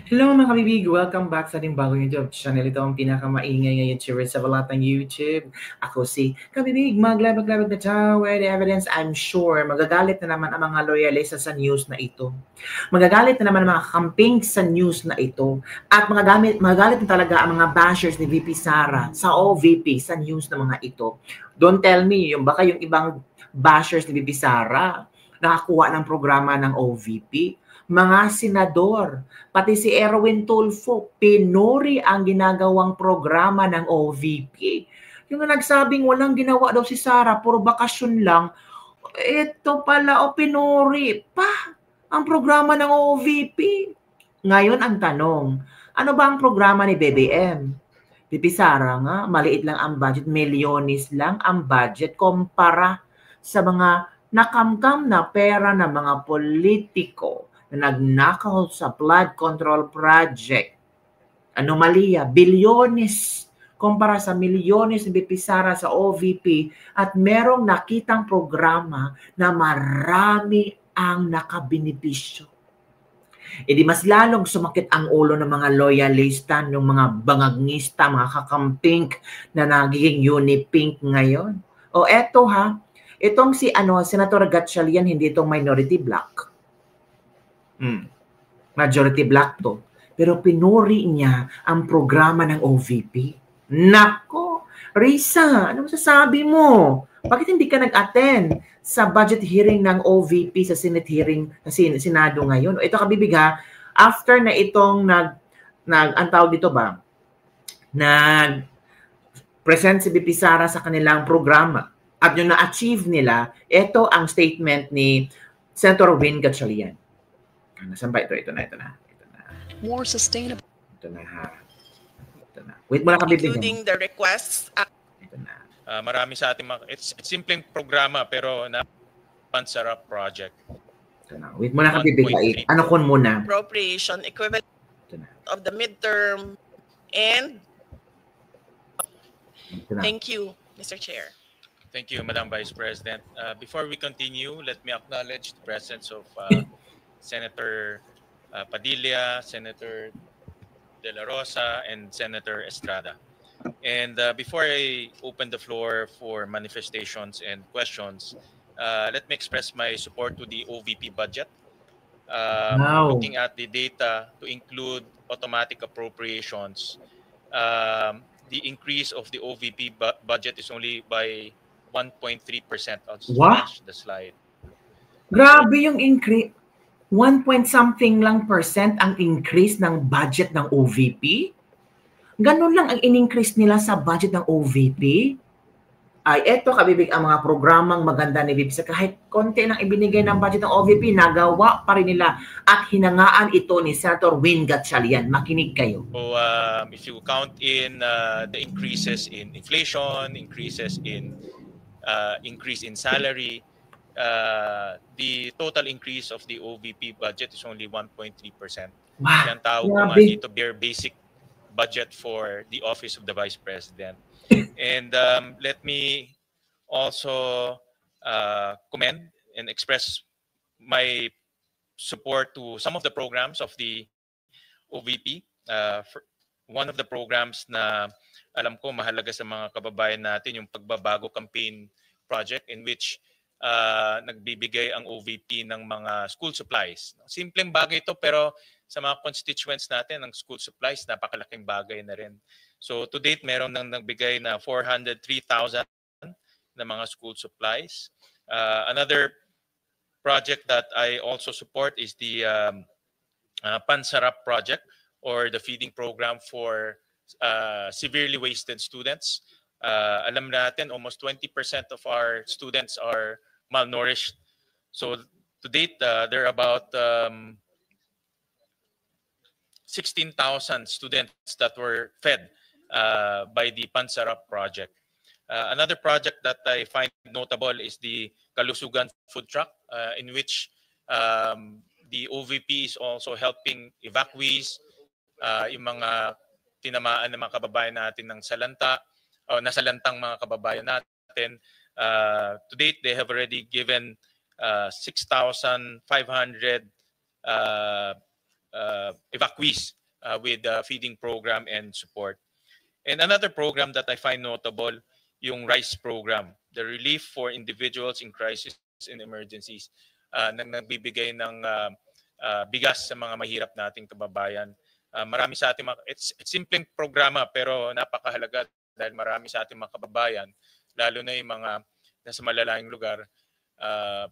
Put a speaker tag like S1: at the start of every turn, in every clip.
S1: Hello mga kabibig! Welcome back sa ating bagong YouTube channel. Ito ang pinakamaingay ngayon YouTuber sa balatang YouTube. Ako si Kabibig, maglabag-labag na tower evidence. I'm sure magagalit na naman ang mga loyalista sa news na ito. Magagalit na naman ang mga camping sa news na ito. At magagalit na talaga ang mga bashers ni VP Sara sa OVP sa news na mga ito. Don't tell me, baka yung ibang bashers ni VP Sara nakakuha ng programa ng OVP. Mga senador, pati si Erwin Tulfo, pinuri ang ginagawang programa ng OVP. Yung nagsabing walang ginawa daw si Sara, puro bakasyon lang, ito pala o pinuri pa ang programa ng OVP. Ngayon ang tanong, ano ba ang programa ni BBM? Pipi Sara nga, maliit lang ang budget, milyones lang ang budget kumpara sa mga nakamkam na pera ng mga politiko na nagnakaw sa flood control project. Anomalya, bilyones kumpara sa milyones ni BP Sara sa OVP at merong nakitang programa na marami ang nakabenepisyo. E di mas lalong sumakit ang ulo ng mga loyalista, ng mga bangagngista, mga kakampink na nagiging unipink ngayon. O eto ha, itong si Senator Gatchalian, hindi itong minority black. Majority black to. Pero pinuri niya ang programa ng OVP. Nako, Risa, ano masasabi mo? Bakit hindi ka nag-attend sa budget hearing ng OVP sa Senate hearing sa Senado ngayon? Ito kabibig ha, after na itong ang tawag dito ba, nag-present si BP Sara sa kanilang programa at yung na-achieve nila, ito ang statement ni Senator Win Gatchalian. Nasaan ba ito? Ito na.
S2: More sustainable.
S1: Ito na ha. Ito na. Wait mo lang kabibig.
S3: Including the requests.
S1: Ito na.
S4: Marami sa ating it's simpleng programa pero na Pansarap project.
S1: Ito na. Wait mo lang kabibig. Ano kon muna?
S3: Appropriation equivalent of the midterm and thank you, Mr. Chair.
S4: Thank you, Madam Vice President. Before we continue, let me acknowledge the presence of Senator Padilla, Senator De La Rosa, and Senator Estrada. And before I open the floor for manifestations and questions, let me express my support to the OVP budget. Looking at the data to include automatic appropriations, the increase of the OVP budget is only by 1.3%. I'll flash the slide.
S1: Grabe yung increase. 1 point something lang % ang increase ng budget ng OVP? Ganun lang ang in-increase nila sa budget ng OVP? Ay, eto kabibig ang mga programang maganda ni VP. Kahit konti lang ibinigay ng budget ng OVP, nagawa pa rin nila at hinangaan ito ni Senator Win Gatchalian. Makinig kayo.
S4: So, if you count in the increases in inflation, increases in increase in salary, the total increase of the OVP budget is only 1.3%. Yan tawag ko nga dito bare basic budget for the Office of the Vice President. And let me also commend and express my support to some of the programs of the OVP. One of the programs na alam ko mahalaga sa mga kababayan natin, yung Pagbabago Campaign Project, in which nagbibigay ang OVP ng mga school supplies. Simpleng bagay ito pero sa mga constituents natin ng school supplies, napakalaking bagay na rin. So to date, meron nang nagbigay na 403,000 na mga school supplies. Another project that I also support is the Pansarap project, or the feeding program for severely wasted students. Alam natin, almost 20% of our students are malnourished. So to date, there are about 16,000 students that were fed by the Pansarap project. Another project that I find notable is the Kalusugan food truck, in which the OVP is also helping evacuees, yung mga tinamaan ng mga kababayan natin ng salanta, o nasalantang mga kababayan natin. To date, they have already given 6,500 evacuees with the feeding program and support. And another program that I find notable, yung RICE program, the Relief for Individuals in Crisis and Emergencies, nagbibigay ng bigas sa mga mahirap nating kababayan. Marami sa ating it's simpleng programa pero napakahalaga dahil marami sa ating mga kababayan, lalo na yung mga nasa malalayong lugar,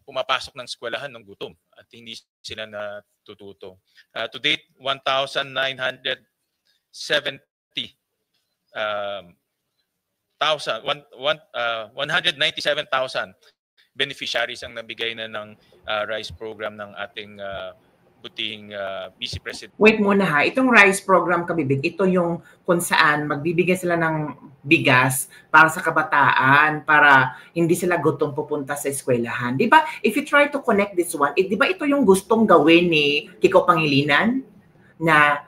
S4: pumapasok ng eskwelahan ng gutom at hindi sila natututo. To date, 1,970 197,000 beneficiaries ang nabigay na ng RICE program ng ating butihing Vice President.
S1: Wait muna ha, itong RICE program, Kabibig, ito yung kung saan magbibigay sila ng bigas para sa kabataan, para hindi sila gutom pupunta sa eskwelahan. Di ba? If you try to connect this one, di ba ito yung gustong gawin ni Kiko Pangilinan? Na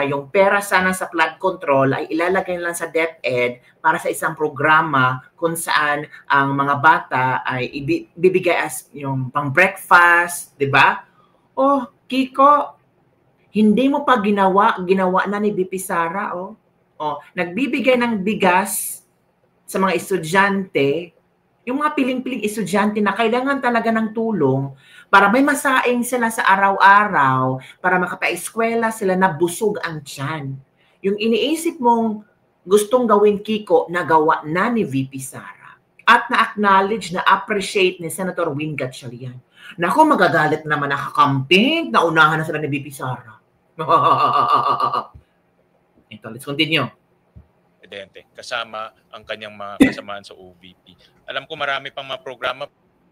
S1: yung pera sana sa flood control ay ilalagay lang sa DepEd para sa isang programa kung saan ang mga bata ay ibibigay as yung pang breakfast, di ba? Oh, Kiko, hindi mo pa ginawa na ni VP Sara, oh. Oh, nagbibigay ng bigas sa mga estudyante, yung mga piling-piling estudyante na kailangan talaga ng tulong para may masaing sila sa araw-araw, para makapa-eskwela sila na busog ang tiyan. Yung iniisip mong gustong gawin, Kiko, nagawa na ni VP Sara. At na-acknowledge, na-appreciate ni Senator Win Gatchalian. Naku, magagalit naman nakakamping, naunahan na sila ni VP Sara. Ito, let's continue.
S4: Kasama ang kanyang mga kasamaan sa OVP. Alam ko marami pang mga programa,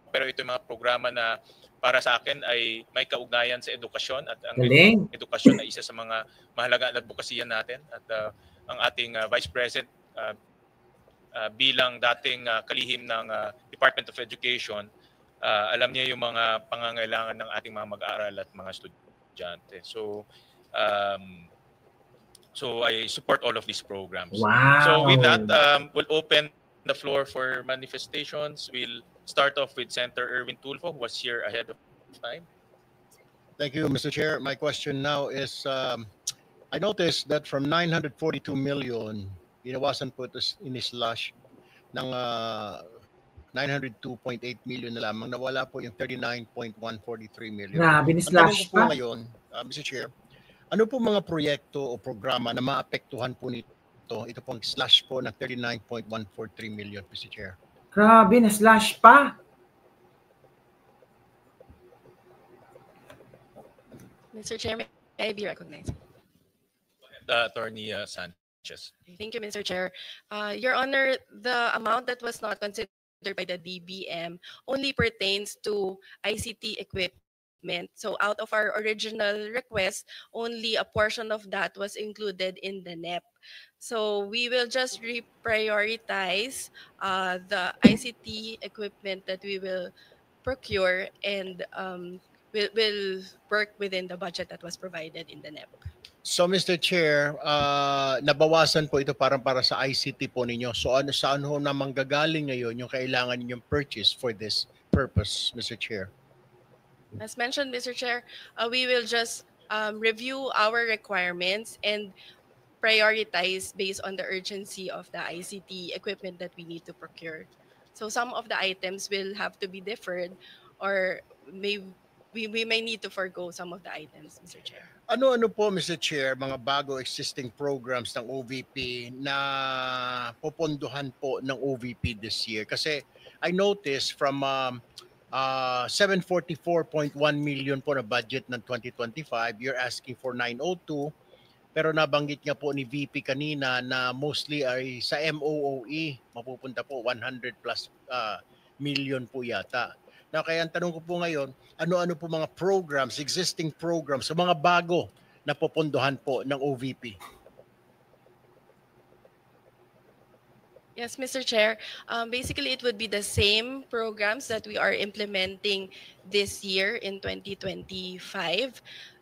S4: pero ito yung mga programa na para sa akin ay may kaugnayan sa edukasyon at ang edukasyon ay isa sa mga mahalaga na advokasya natin at ang ating Vice President bilang dating kalihim ng Department of Education, alam niya yung mga pangangailangan ng ating mga mag-aaral at mga estudyante. So I support all of these programs.
S1: Wow.
S4: So with that, we'll open the floor for manifestations. We'll start off with Senator Erwin Tulfo, who was here ahead of time.
S5: Thank you, Mr. Chair. My question now is, I noticed that from 942 million, binawasan po ito in-slash ng 902.8 million na lamang, nawala po yung 39.143 million.
S1: Binislash
S5: pa. Ngayon, Mr. Chair, ano po mga proyekto o programa na maapektuhan po nito? Ito pong slash po ng 39.143 million, Mr. Chair.
S1: Grabe, na-slash pa.
S2: Mr. Chair, may I be recognized?
S4: Attorney Sanchez.
S2: Thank you, Mr. Chair. Your Honor, the amount that was not considered by the DBM only pertains to ICT equipment. So out of our original request, only a portion of that was included in the NEP. So we will just reprioritize the ICT equipment that we will procure and will work within the budget that was provided in the NEP.
S5: So Mr. Chair, nabawasan po ito para sa ICT po ninyo. So saan ho na manggagaling ngayon yung kailangan ninyong purchase for this purpose, Mr. Chair?
S2: As mentioned, Mr. Chair, we will just review our requirements and prioritize based on the urgency of the ICT equipment that we need to procure. So some of the items will have to be deferred, or we may need to forgo some of the items, Mr. Chair.
S5: Ano-ano po, Mr. Chair, mga bago existing programs ng OVP na popondohan po ng OVP this year? Kasi I noticed from 744.1 million po na budget ng 2025, you're asking for 902, pero nabanggit nga po ni VP kanina na mostly ay sa MOOE, mapupunta po 100 plus million po yata. Now, kaya ang tanong ko po ngayon, ano-ano po mga programs, existing programs, so mga bago na popondohan po ng OVP?
S2: Yes, Mr. Chair. Basically, it would be the same programs that we are implementing this year in 2025.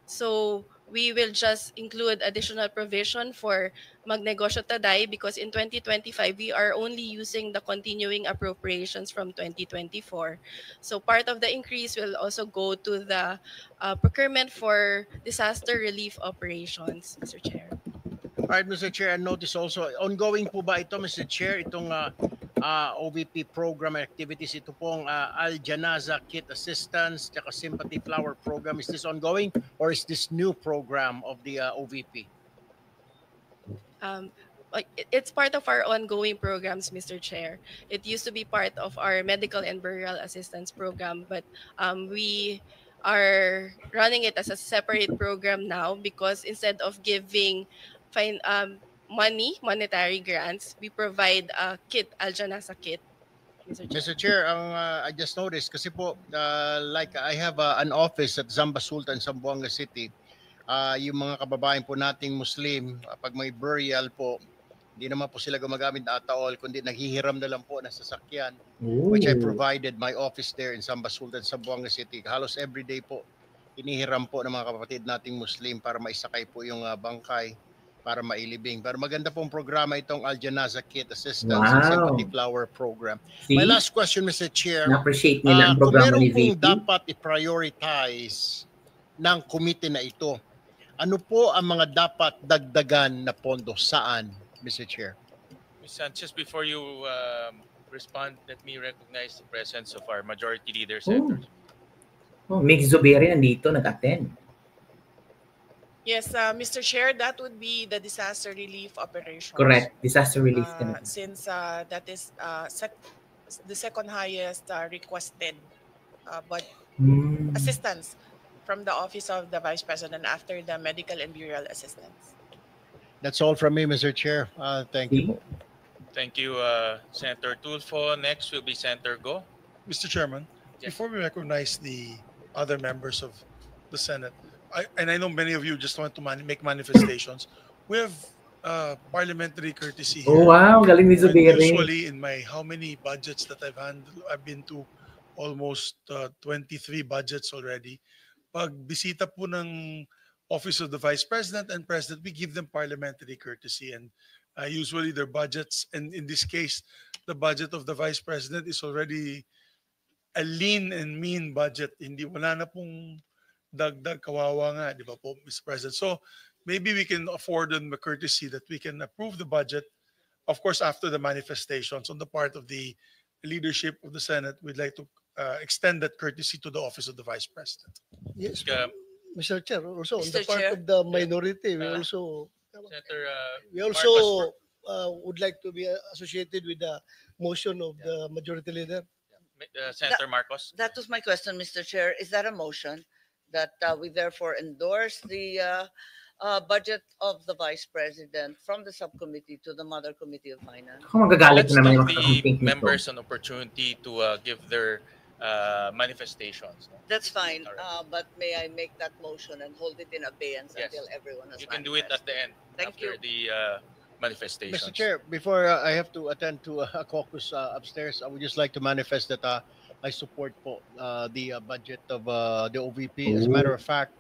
S2: So we will just include additional provision for magnegosyo taday because in 2025 we are only using the continuing appropriations from 2024. So part of the increase will also go to the procurement for disaster relief operations, Mr. Chair.
S5: All right, Mr. Chair, and notice also, ongoing po ba ito, Mr. Chair, itong OVP program activities, ito pong Al Janaza Kit Assistance, tsaka Sympathy Flower Program, is this ongoing or is this new program of the OVP?
S2: It's part of our ongoing programs, Mr. Chair. It used to be part of our medical and burial assistance program, but we are running it as a separate program now because instead of giving monetary grants, we provide a kit, Al Janaza kit.
S5: Mr. Chair, I just noticed kasi po, like I have an office at Zamba Sultan, Zamboanga City. Yung mga kababayan po nating Muslim, pag may burial po, hindi naman po sila gumagamit na ataol, kundi naghihiram na lang po na sasakyan, which I provided my office there in Zamba Sultan, Zamboanga City. Halos everyday po, inihiram po ng mga kapatid nating Muslim para maisakay po yung bangkay para mailibing. Pero maganda pong programa itong Al Janaza Kit Assistance and Sympathy Flower Program.
S1: See?
S5: My last question, Mr. Chair.
S1: Na-appreciate nila ang programa ni
S5: Kung meron
S1: VP.
S5: pong dapat i-prioritize ng committee na ito, ano po ang mga dapat dagdagan na pondo? Saan, Mr. Chair?
S4: Ms. Sanchez, before you respond, let me recognize the presence of our majority leader, Senator.
S1: Mick Zubiri nandito, nag-attend.
S3: Yes, Mr. Chair, that would be the disaster relief operations.
S1: Correct, disaster relief.
S3: Since that is the second highest requested but assistance from the Office of the Vice President after the medical and burial assistance.
S5: That's all from me, Mr. Chair. Thank you.
S4: Thank you, Senator Tulfo. Next will be Senator Go.
S6: Mr. Chairman,
S4: Yes.
S6: before we recognize the other members of the Senate, I know many of you just want to make manifestations. We have parliamentary courtesy here.
S1: Oh wow, galing ni
S6: And
S1: Zubiri.
S6: usually in my how many budgets that I've handled, I've been to almost 23 budgets already. Pag bisita po ng Office of the Vice President and President, we give them parliamentary courtesy, and usually their budgets, and in this case, the budget of the Vice President is already a lean and mean budget. Hindi, wala na pong dagdag, kawawa nga, di ba po, Mr. President? So maybe we can afford them the courtesy that we can approve the budget, of course, after the manifestations on the part of the leadership of the Senate. We'd like to extend that courtesy to the Office of the Vice President.
S7: Yes,
S4: Uh,
S7: Mr. Chair. Also, on
S3: Mr.
S7: the part
S3: Chair.
S7: of the minority, we
S4: Uh,
S7: also
S4: Senator
S7: would like to be associated with the motion of the majority leader.
S4: Senator Marcos.
S8: That was my question, Mr. Chair. Is that a motion that we therefore endorse the budget of the Vice President from the subcommittee to the Mother Committee of Finance?
S1: Ako magagalit
S4: Let's
S1: na naman
S4: give
S1: yung
S4: the
S1: kakamping nito.
S4: members an opportunity to give their manifestations.
S8: That's fine,
S4: All right.
S8: but may I make that motion and hold it in abeyance
S4: Yes.
S8: until everyone has
S4: You can do it at
S8: manifested?
S4: the end
S8: Thank
S4: after
S8: you.
S4: the manifestations.
S5: Mr. Chair, before I have to attend to a caucus upstairs, I would just like to manifest that I support po the budget of the OVP. As a matter of fact,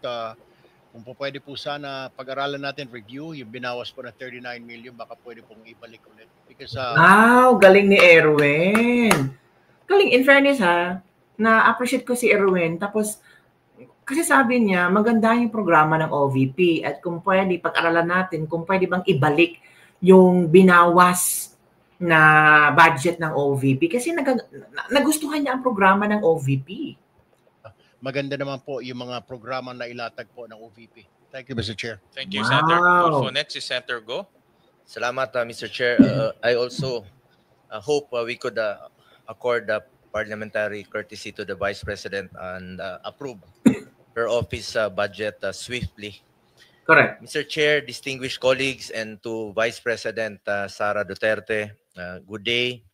S5: kung po pwede po sana pag-aralan natin, review, yung binawas po na 39 million, baka pwede pong ibalik ulit. Because
S1: Wow, galing ni Erwin. Galing, in fairness ha, na-appreciate ko si Erwin. Tapos, kasi sabi niya, maganda yung programa ng OVP at kung pwede, pag-aralan natin, kung pwede bang ibalik yung binawas na budget ng OVP. Kasi nagustuhan niya ang programa ng OVP.
S5: maganda naman po yung mga programa na ilatag po ng OVP. Thank you, Mr. Chair.
S4: Thank you,
S1: Wow.
S4: Senator Tulfo. Next is Senator Go.
S9: Salamat, Mr. Chair. I also hope we could accord parliamentary courtesy to the Vice President and approve her office budget swiftly.
S1: Correct.
S9: Mr. Chair, distinguished colleagues, and to Vice President Sara Duterte, good day.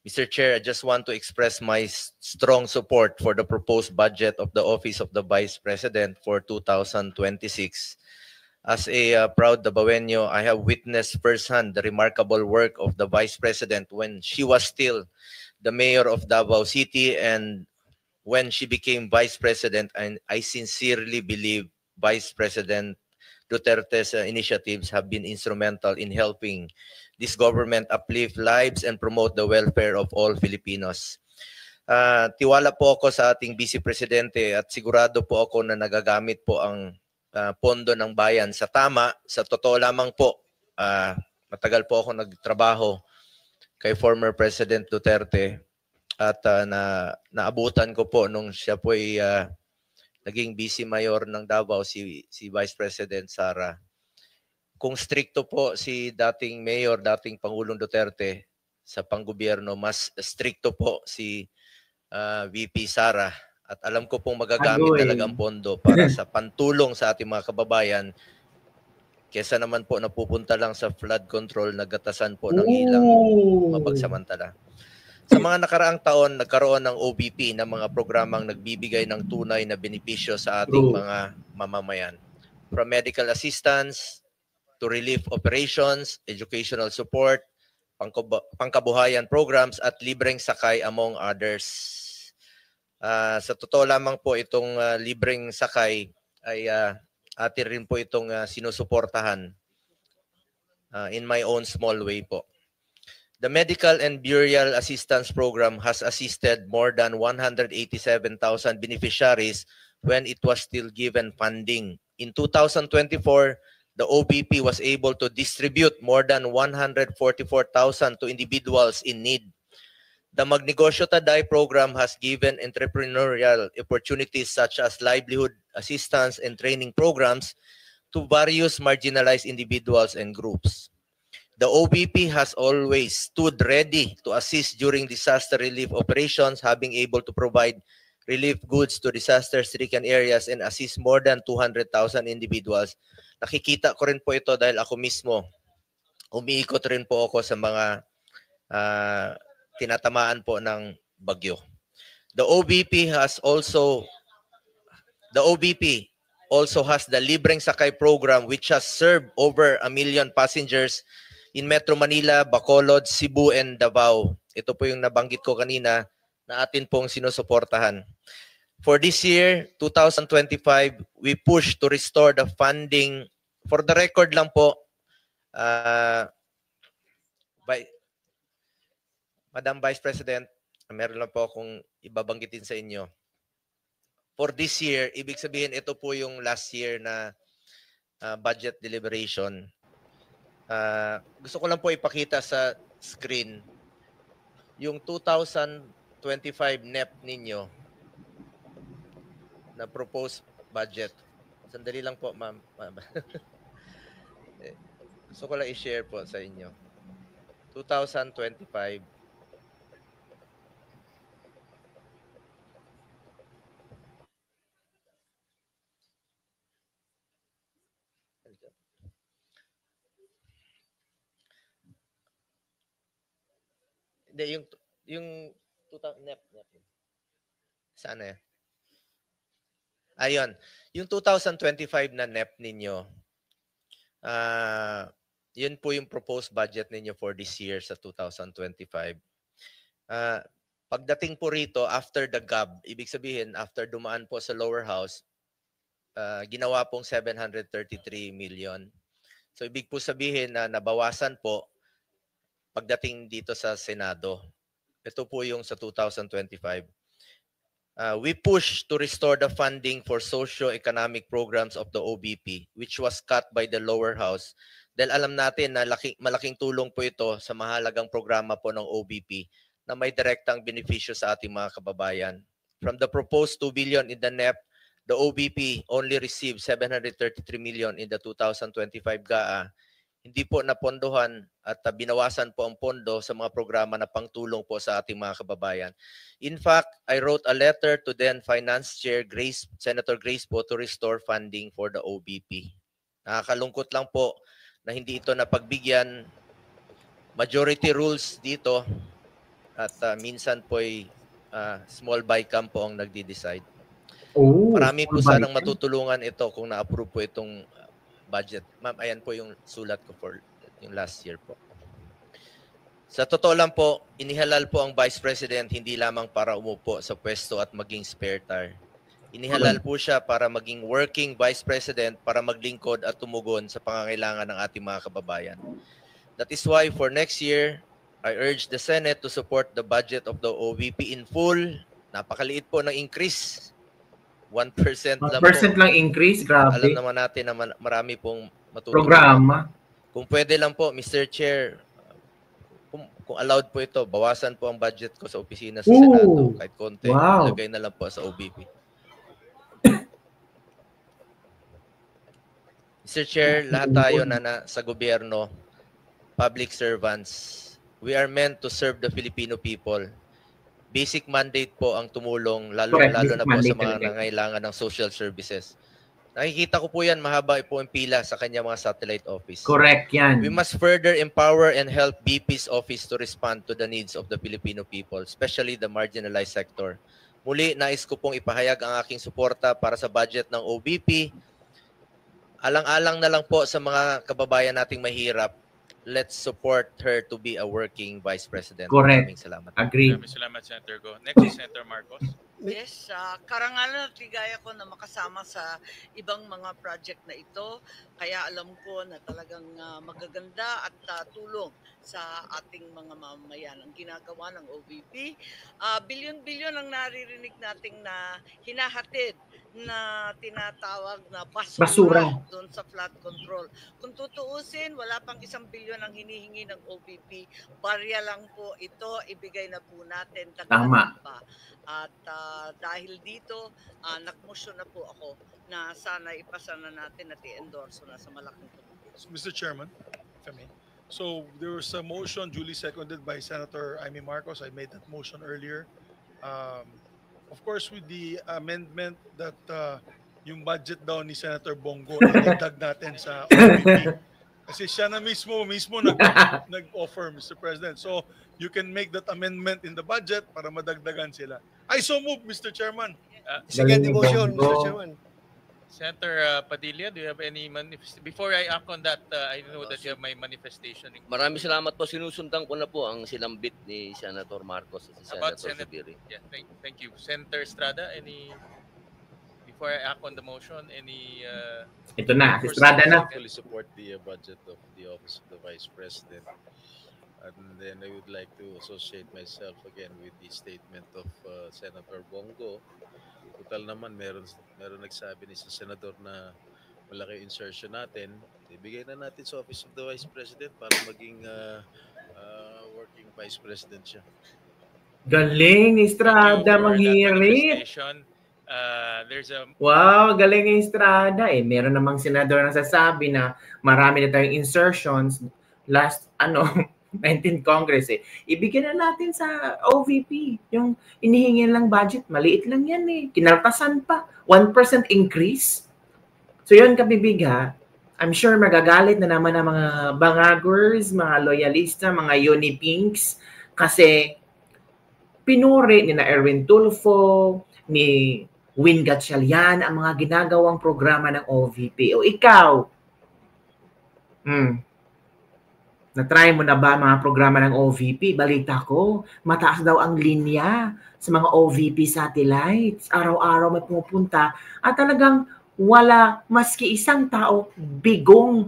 S9: Mr. Chair, I just want to express my strong support for the proposed budget of the Office of the Vice President for 2026. As a proud Dabawenyo, I have witnessed firsthand the remarkable work of the Vice President when she was still the mayor of Davao City and when she became Vice President, and I sincerely believe Vice President Duterte's initiatives have been instrumental in helping this government uplift lives and promote the welfare of all Filipinos. Tiwala po ako sa ating Vice Presidente at sigurado po ako na nagagamit po ang pondo ng bayan sa tama. Sa totoo lamang po, matagal po ako nagtrabaho kay former President Duterte at naabutan ko po nung siya po ay naging Vice Mayor ng Davao, si Vice President Sara. Kung stricto po si dating Mayor, dating Pangulong Duterte sa panggobyerno, mas stricto po si VP Sara. At alam ko pong magagamit talaga ang pondo para sa pantulong sa ating mga kababayan kesa naman po napupunta lang sa flood control, nagatasan po ng ilang mapagsamantala. Sa mga nakaraang taon, nagkaroon ng OBP na mga programang nagbibigay ng tunay na benepisyo sa ating mga mamamayan. From medical assistance to relief operations, educational support, pangkabuhayan programs at libreng sakay among others. Sa totoo lamang po itong libreng sakay ay atin rin po itong sinusuportahan in my own small way po. The Medical and Burial Assistance Program has assisted more than 187,000 beneficiaries when it was still given funding. In 2024, the OBP was able to distribute more than 144,000 to individuals in need. The Magnegosyo Taday program has given entrepreneurial opportunities such as livelihood assistance and training programs to various marginalized individuals and groups. The OBP has always stood ready to assist during disaster relief operations, having able to provide relief goods to disaster-stricken areas and assist more than 200,000 individuals. Nakikita ko rin po ito dahil ako mismo, umiikot rin po ako sa mga tinatamaan po ng bagyo. The OBP also has the Libreng Sakay program, which has served over 1 million passengers in Metro Manila, Bacolod, Cebu, and Davao. Ito po yung nabanggit ko kanina na atin pong sinusuportahan. For this year, 2025, we push to restore the funding. For the record lang po, Madam Vice President, meron lang po akong ibabanggitin sa inyo. For this year, ibig sabihin ito po yung last year na budget deliberation. Gusto ko lang po ipakita sa screen yung 2025 NEP ninyo na proposed budget. Sandali lang po, ma'am. Gusto ko lang i-share po sa inyo. 2025. Hindi, yung NEP. Saan na yan? Ayun. Yung 2025 na NEP ninyo, yun po yung proposed budget ninyo for this year sa 2025. Pagdating po rito, after the GAB, ibig sabihin, after dumaan po sa lower house, ginawa pong 733 million. So, ibig po sabihin na nabawasan po pagdating dito sa Senado. Ito po yung sa 2025. We push to restore the funding for socio-economic programs of the OBP, which was cut by the lower house. Dahil alam natin na malaking tulong po ito sa mahalagang programa po ng OBP na may direktang benepisyo sa ating mga kababayan. From the proposed 2 billion in the NEP, the OBP only received 733 million in the 2025 GAA. Hindi po napondohan at binawasan po ang pondo sa mga programa na pangtulong po sa ating mga kababayan. In fact, I wrote a letter to then Finance Chair Senator Grace po to restore funding for the OBP. Nakakalungkot lang po na hindi ito napagbigyan. Majority rules dito at minsan po ay small bycam po ang nagdi-decide. Marami po sanang matutulungan ito kung na-approve po itong budget. Ma'am, ayan po yung sulat ko for yung last year po. Sa totoo lang po, inihalal po ang Vice President hindi lamang para umupo sa pwesto at maging spare tire. Inihalal po siya para maging working Vice President para maglingkod at tumugon sa pangangailangan ng ating mga kababayan. That is why for next year, I urge the Senate to support the budget of the OVP in full. Napakaliit po ng increase. 1% lang po.
S1: 1% lang increase, grabe.
S9: Alam naman natin na marami pong matutulungan.
S1: Programa.
S9: Kung pwede lang po, Mr. Chair, kung allowed po ito, bawasan po ang budget ko sa opisina sa Senado. Kahit konti, ilagay na lang po sa OVP. Mr. Chair, lahat tayo na sa gobyerno, public servants, we are meant to serve the Filipino people. Basic mandate po ang tumulong, lalo na po sa mga nangailangan ng social services. Nakikita ko po yan, mahaba po ang pila sa kanya mga satellite office.
S1: Correct yan.
S9: We must further empower and help BP's office to respond to the needs of the Filipino people, especially the marginalized sector. Muli, nais ko pong ipahayag ang aking suporta para sa budget ng OVP. Alang-alang na lang po sa mga kababayan nating mahirap, let's support her to be a working Vice President.
S1: Correct.
S9: Maraming salamat.
S1: Agree.
S4: Maraming salamat, Senator Go. Next is Senator Marcos.
S8: Yes, karangalan at ligaya ko na makasama sa ibang mga project na ito. Kaya alam ko na talagang magaganda at tulong sa ating mga mamamayan ang ginagawa ng OVP. Bilyon-bilyon ang naririnig nating na hinahatid na tinatawag na basura doon sa flood control. Kung tutuusin, wala pang 1 bilyon ang hinihingi ng OVP. Barya lang po ito, ibigay na po natin.
S1: Tama.
S8: Pa. At dahil dito, nagmotion na po ako na sana ipasa na natin at i-endorse na sa malaking tulong.
S6: Mr. Chairman, if I may. So there was a motion duly seconded by Senator Amy Marcos. I made that motion earlier. Of course, with the amendment that yung budget daw ni Senator Bongo idagdag natin sa OVP. Kasi siya na mismo nag-offer, Mr. President. So you can make that amendment in the budget para madagdagan sila. I so move, Mr. Chairman.
S7: Second motion, Mr. Chairman.
S4: Senator Padilla, do you have any before I act on that, I know that you have my manifestation.
S10: Maraming salamat po. Sinusundan ko na po ang sinambit ni Senator Marcos at si Senator Subiri.
S4: Yeah, thank you. Senator Estrada, before I act on the motion,
S1: ito na, Estrada na.
S11: I fully support the budget of the Office of the Vice President. And then I would like to associate myself again with the statement of Senator Bongo. Total naman, meron nagsabi ni sa Senador na malaki insertion natin. Ibigay na natin sa Office of the Vice President para maging working Vice President siya.
S1: Galing ni Estrada, manghirit. Wow, galing ni Estrada. Meron namang senador na sasabi na marami na tayong insertions last 19th Congress ibigyan na natin sa OVP. Yung inihingi lang budget, maliit lang yan Kinaltasan pa. 1% increase. So yun, kabibig ha. I'm sure magagalit na naman ang mga bangagers, mga loyalista, mga unipinks. Kasi pinuri ni na Erwin Tulfo, ni Win Gatchalian ang mga ginagawang programa ng OVP. O ikaw, na-try mo na ba mga programa ng OVP? Balita ko, mataas daw ang linya sa mga OVP satellites. Araw-araw may pumupunta at talagang wala maski isang tao bigong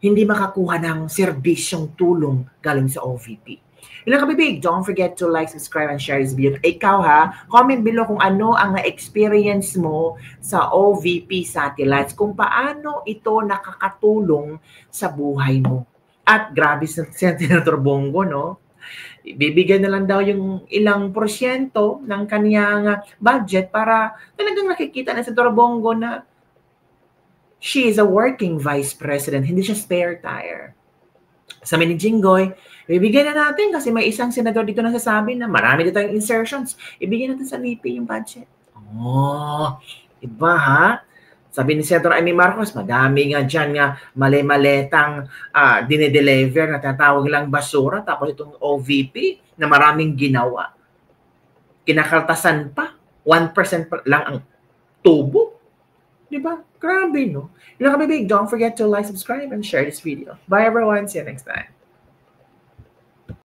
S1: hindi makakuha ng serbisyong tulong galing sa OVP. Ilang kabibig, don't forget to like, subscribe, and share this video. Ikaw ha, comment below kung ano ang na-experience mo sa OVP satellites, kung paano ito nakakatulong sa buhay mo. At grabe si Senator Bongo, bibigyan na lang daw yung ilang porsyento ng kaniyang budget para talagang nakikita na si Senator Bongo na she is a working Vice President, hindi siya spare tire. Sa ni Jinggoy, ibigyan na natin kasi may isang senador dito na sasabi na marami dito tayong insertions. Ibigyan natin sa VP yung budget. Iba ha? Sabi ni Senator Amy Marcos, madami nga dyan nga mali-maletang dinedeliver na tatawag lang basura. Tapos itong OVP na maraming ginawa. Kinakaltasan pa. 1% lang ang tubo. Diba? Grabe, no? Ilang kabibig, don't forget to like, subscribe, and share this video. Bye everyone. See you next time.